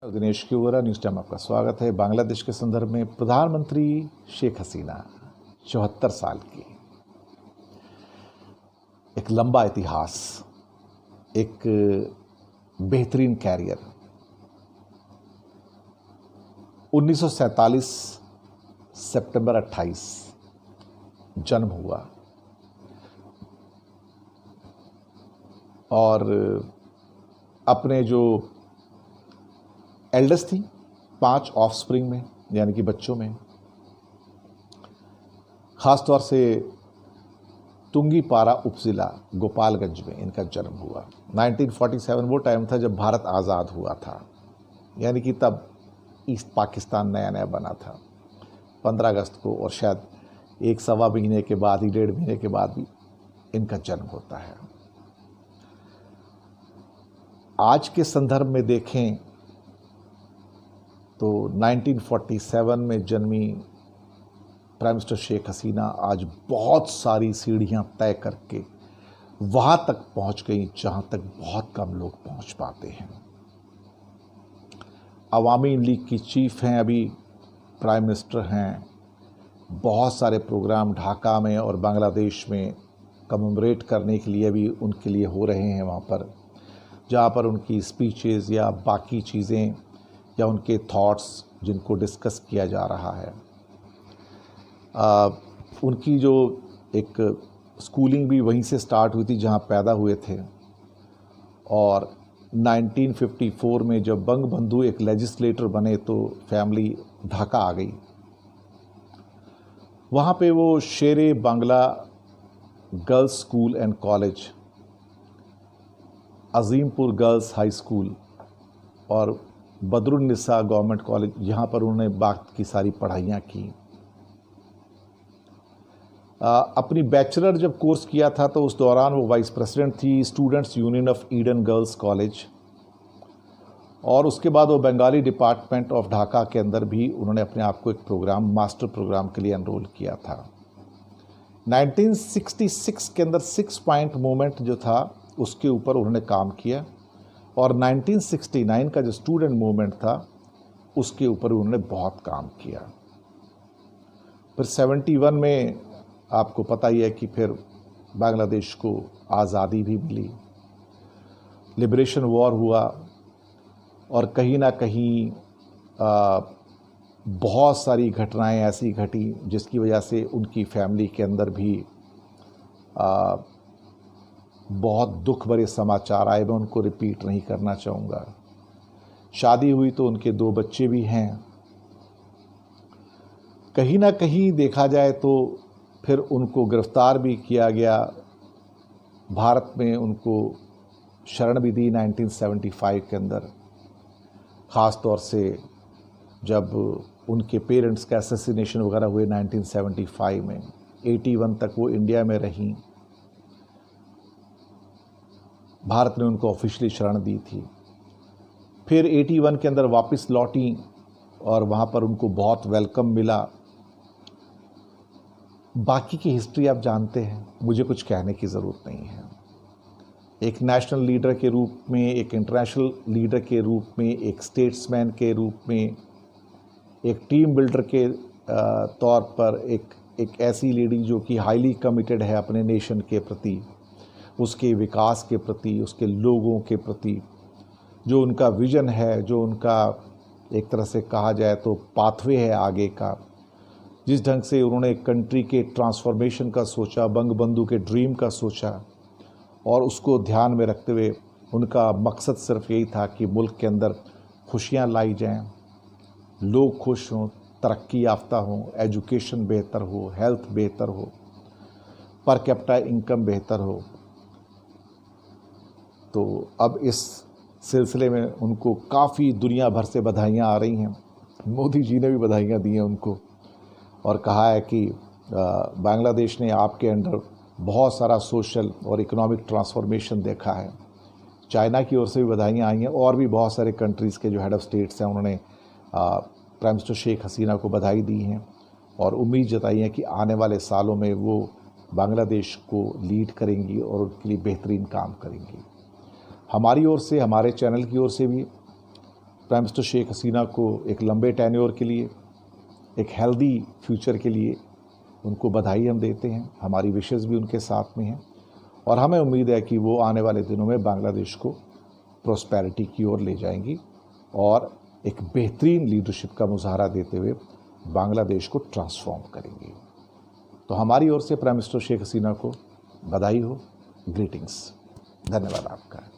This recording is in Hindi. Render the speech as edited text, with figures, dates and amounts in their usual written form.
दिनेश क्यूवरा न्यूज़ टाइम आपका स्वागत है। बांग्लादेश के संदर्भ में प्रधानमंत्री शेख हसीना 74 साल की, एक लंबा इतिहास, एक बेहतरीन कैरियर। 1947 सितंबर 28 जन्म हुआ और अपने जो एल्डेस्ट थी 5 ऑफस्प्रिंग में, यानी कि बच्चों में, ख़ास तौर से तुंगीपारा उपजिला गोपालगंज में इनका जन्म हुआ। 1947 वो टाइम था जब भारत आज़ाद हुआ था, यानी कि तब ईस्ट पाकिस्तान नया नया बना था। 15 अगस्त को, और शायद 1-1.25 महीने के बाद ही, 1.5 महीने के बाद भी इनका जन्म होता है। आज के संदर्भ में देखें तो 1947 में जन्मी प्राइम मिनिस्टर शेख हसीना आज बहुत सारी सीढ़ियां तय करके वहां तक पहुंच गई जहां तक बहुत कम लोग पहुंच पाते हैं। अवामी लीग की चीफ हैं, अभी प्राइम मिनिस्टर हैं। बहुत सारे प्रोग्राम ढाका में और बांग्लादेश में कमेमोरेट करने के लिए भी उनके लिए हो रहे हैं वहाँ पर, जहाँ पर उनकी स्पीचेस या बाकी चीज़ें या उनके थॉट्स जिनको डिस्कस किया जा रहा है। उनकी जो एक स्कूलिंग भी वहीं से स्टार्ट हुई थी जहाँ पैदा हुए थे, और 1954 में जब बंगबंधु एक लेजिस्लेटर बने तो फैमिली ढाका आ गई। वहाँ पे वो Shere Bangla girls school and college, Azimpur girls high school और बदरुन्निसा गवर्नमेंट कॉलेज, यहाँ पर उन्होंने बाकी की सारी पढ़ाइयाँ की। अपनी बैचलर जब कोर्स किया था तो उस दौरान वो वाइस प्रेसिडेंट थी students union of Eden girls college, और उसके बाद वो बंगाली डिपार्टमेंट ऑफ ढाका के अंदर भी उन्होंने अपने आप को एक प्रोग्राम, मास्टर प्रोग्राम के लिए एनरोल किया था। 1966 के अंदर 6 पॉइंट मूवमेंट जो था उसके ऊपर उन्होंने काम किया, और 1969 का जो स्टूडेंट मूवमेंट था उसके ऊपर उन्होंने बहुत काम किया। फिर 71 में आपको पता ही है कि फिर बांग्लादेश को आज़ादी भी मिली, लिबरेशन वॉर हुआ, और कहीं ना कहीं बहुत सारी घटनाएं ऐसी घटी जिसकी वजह से उनकी फैमिली के अंदर भी बहुत दुख भरे समाचार आए। मैं उनको रिपीट नहीं करना चाहूँगा। शादी हुई तो उनके 2 बच्चे भी हैं। कहीं ना कहीं देखा जाए तो फिर उनको गिरफ्तार भी किया गया, भारत में उनको शरण भी दी 1975 के अंदर, ख़ास तौर से जब उनके पेरेंट्स का असैसिनेशन वगैरह हुए 1975 में। 81 तक वो इंडिया में रहीं, भारत ने उनको ऑफिशियली शरण दी थी। फिर 81 के अंदर वापस लौटी और वहाँ पर उनको बहुत वेलकम मिला। बाकी की हिस्ट्री आप जानते हैं, मुझे कुछ कहने की ज़रूरत नहीं है। एक नेशनल लीडर के रूप में, एक इंटरनेशनल लीडर के रूप में, एक स्टेट्समैन के रूप में, एक टीम बिल्डर के तौर पर, एक ऐसी लेडी जो कि हाईली कमिटेड है अपने नेशन के प्रति, उसके विकास के प्रति, उसके लोगों के प्रति, जो उनका विज़न है, जो उनका एक तरह से कहा जाए तो पाथवे है आगे का, जिस ढंग से उन्होंने कंट्री के ट्रांसफॉर्मेशन का सोचा, बंगबंधु के ड्रीम का सोचा, और उसको ध्यान में रखते हुए उनका मकसद सिर्फ यही था कि मुल्क के अंदर खुशियाँ लाई जाएं, लोग खुश हों, तरक्की याफ्ता हों, एजुकेशन बेहतर हो, हेल्थ बेहतर हो, पर कैपिटा इनकम बेहतर हो। तो अब इस सिलसिले में उनको काफ़ी दुनिया भर से बधाइयाँ आ रही हैं। मोदी जी ने भी बधाइयाँ दी हैं उनको, और कहा है कि बांग्लादेश ने आपके अंडर बहुत सारा सोशल और इकोनॉमिक ट्रांसफॉर्मेशन देखा है। चाइना की ओर से भी बधाइयाँ आई हैं, और भी बहुत सारे कंट्रीज़ के जो हेड ऑफ़ स्टेट्स हैं उन्होंने प्राइम मिनिस्टर शेख हसीना को बधाई दी हैं, और उम्मीद जताई है कि आने वाले सालों में वो बांग्लादेश को लीड करेंगी और उनके लिए बेहतरीन काम करेंगी। हमारी ओर से, हमारे चैनल की ओर से भी प्राइम मिनिस्टर शेख हसीना को एक लंबे टेन्योर के लिए, एक हेल्दी फ्यूचर के लिए उनको बधाई हम देते हैं। हमारी विशेज़ भी उनके साथ में हैं और हमें उम्मीद है कि वो आने वाले दिनों में बांग्लादेश को प्रॉस्पेरिटी की ओर ले जाएंगी और एक बेहतरीन लीडरशिप का मुजाहरा देते हुए बांग्लादेश को ट्रांसफॉर्म करेंगी। तो हमारी ओर से प्राइम मिनिस्टर शेख हसीना को बधाई हो, ग्रीटिंग्स। धन्यवाद आपका।